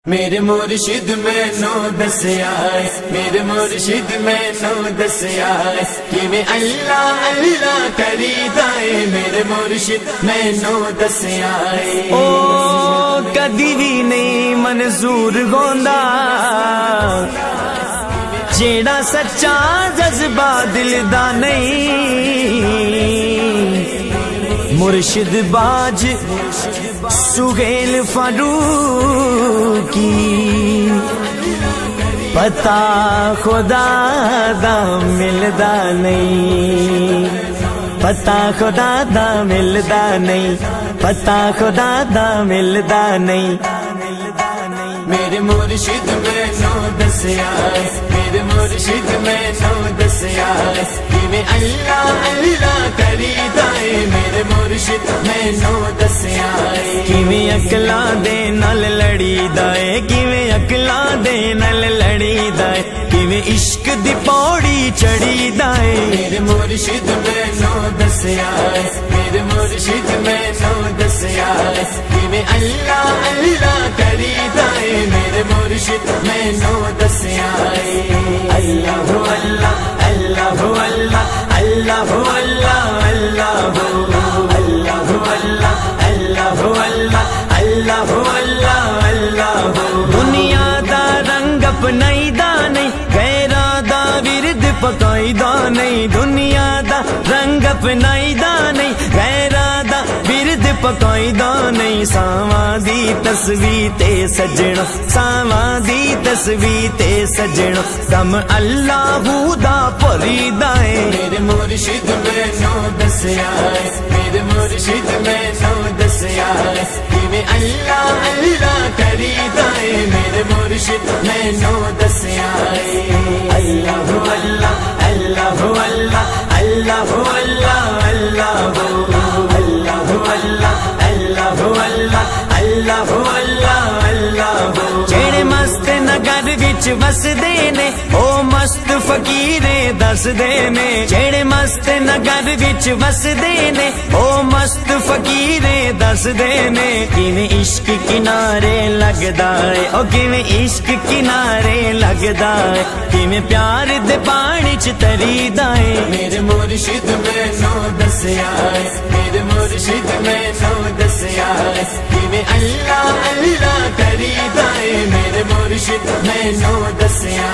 میرے مرشد میں نو دسیا میرے مرشد میں نو دسیا کہ میں اللہ اللہ کری دائے میرے مرشد میں نو دسیا او کدی بھی نہیں منظور گوندا جیڑا سچا جذبہ دل دا نہیں مرشد باج سہیل فاروقی پتا خدا دا ملدا نہیں پتا خدا دا ملدا نہیں پتا خدا دا ملدا نہیں میرے مرشد میں نو دسیا میرے مرشد میں نو دسیا کہ میں اللہ اللہ کری دائے میرے مرشد میں نو دسیا کیویں اکلا دے نال لڑی دائے کیویں اکلا دے نال لڑی دائے کیویں عشق دی پوڑی چڑھی دائے میرے مرشد میں نو دسیا میرے مرشد میں نو دسیا کہ میں اللہ اللہ کری دائے میرے مرشد میں نو دسیا اللہ اللہ اللہ اللہ اللہ اللہ اللہ اللہ اللہ اللہ اللہ اللہ دنیا دا رنگ اپنائی دا نہیں غیرہ دا ورد پکائی دا نہیں دنیا دا رنگ اپنائی دا نہیں غیرہ دا ورد پکائی دا نہیں ساواں دی تصویر تے سجنا ساواں دی تصویر تے سجنا دم اللہ دا پری دائے میرے مرشد میں نو دسیا میرے مرشد میں نو دسیا کہ میں اللہ اللہ کری دائے میرے مرشد میں نو دسیا اللہ اللہ اللہ اللہ اللہ اللہ اللہ اللہ اللہ اللہ اللہ جڑے مست نگر وچ وسدے نے او مست فقیر دس دے نے جڑے مست نگر وچ وسدے نے او مست فقیر دس دے نے کیویں عشق کنارے لگدا ہے او کیویں عشق کنارے لگدا ہے کیویں پیار دے پانی چ تری دا ہے میرے مرشد میں نو دسیا میرے مرشد میں نو دسیا کہ میں اللہ اللہ کری دائے میرے مرشد میں نو دسیا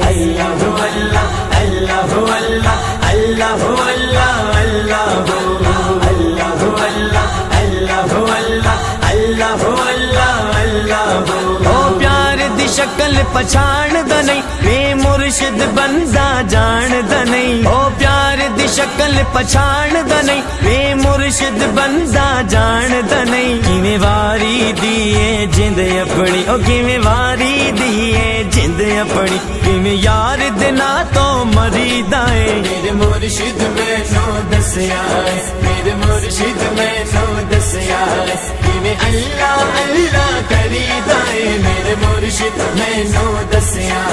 اللہ اللہ اللہ اللہ اللہ اللہ اللہ اللہ اللہ اللہ اللہ او پیار دی شکل پہچان دا نہیں بے مرشد بندہ جان دا نہیں او پیار دی شکل پہچان دا نہیں بے مرشد بندہ جان دا نہیں کیویں واری دیے جند اپنی او کیویں واری دیے جند اپنی کیویں یار دے نا تو مری دائے میرے مرشد میں نو دسیا میرے مرشد میں نو دسیا کہ میں اللہ اللہ کری دائے میرے مرشد میں نو دسیا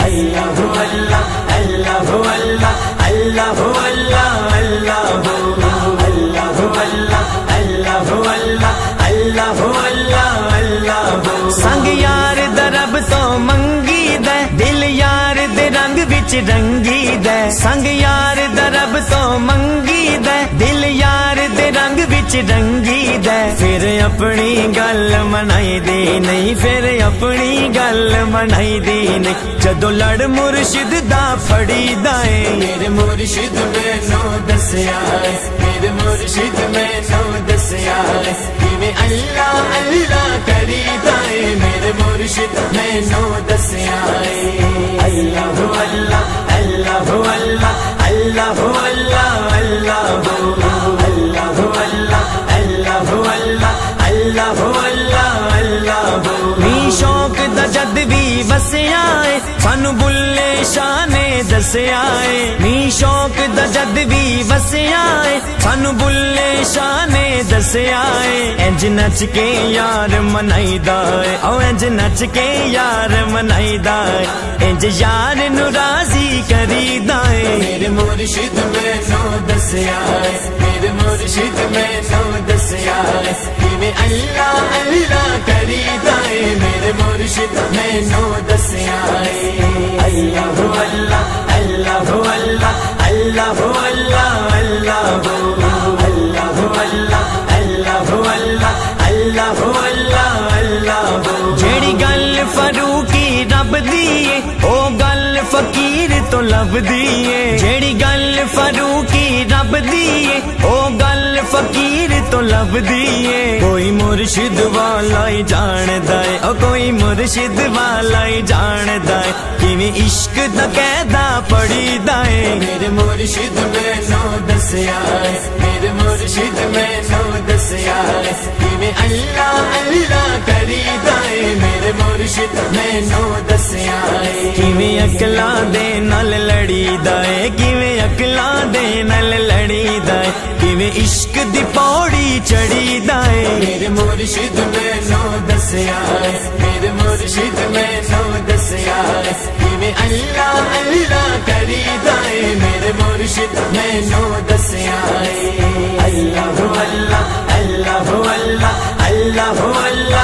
اللہ اللہ اللہ اللہ اللہ اللہ اللہ اللہ اللہ اللہ اللہ سنگ یار درب تو منگی دے دل یار دے رنگ وچ رنگی دے سنگ یار درب تو منگی دے دل یار دے رنگ وچ رنگی دے پھر اپنی گل منائی دی نہیں پھر اپنی گل منائی دی نہیں جدو لڑ مرشد دا پھڑی دائے میرے مرشد میں نو دسیا میرے مرشد میں نو دسیا کہ میں اللہ اللہ کری دائے میرے مرشد میں نو دسیا اللہ اللہ اللہ اللہ اللہ اللہ اللہ اللہ اللہ اللہ می شوق دا جد بھی وسیا ہے سانو بلے شان دسیا ہے می شوق دا جد بھی وسیا ہے سانو بلے شان دسیا ہے انج نچ کے یار منائی دا ہے او انج نچ کے یار منائی دا ہے انج یار نو راضی کری دا ہے میرے مرشد میں نو دسیا میرے مرشد میں نو دسیا کہ کیویں اللہ اللہ کریدا اے میرے مرشد مینوں دسیا اے اللہ اللہ اللہ اللہ اللہ اللہ اللہ اللہ اللہ اللہ جیڑی گل فاروقی رب دی او گل فقیر تو لب دی جیڑی گل فاروقی رب دی او گل فقیر تو لب دی کوئی مرشد والا ہی جاندا ہے او کوئی مرشد والا ہی جاندا ہے کیویں عشق دا قاعدہ پڑھیدا ہے میرے مرشد مینوں دسیا اے میرے مرشد مینوں دسیا اے کیویں اللہ اللہ کریدا اے میرے مرشد مینوں دسیا اے کیویں عقلاں دے نال لڑیدا اے کیویں عقلاں دے نال لڑیدا اے کیویں عشق دی پوڑی چڑھیدا اے میرے مرشد مینوں دسیا اے میرے مرشد مینوں دسیا اے کیویں اللہ اللہ کریدا اے میرے مرشد مینوں دسیا اے اللہ اللہ اللہ اللہ اللہ اللہ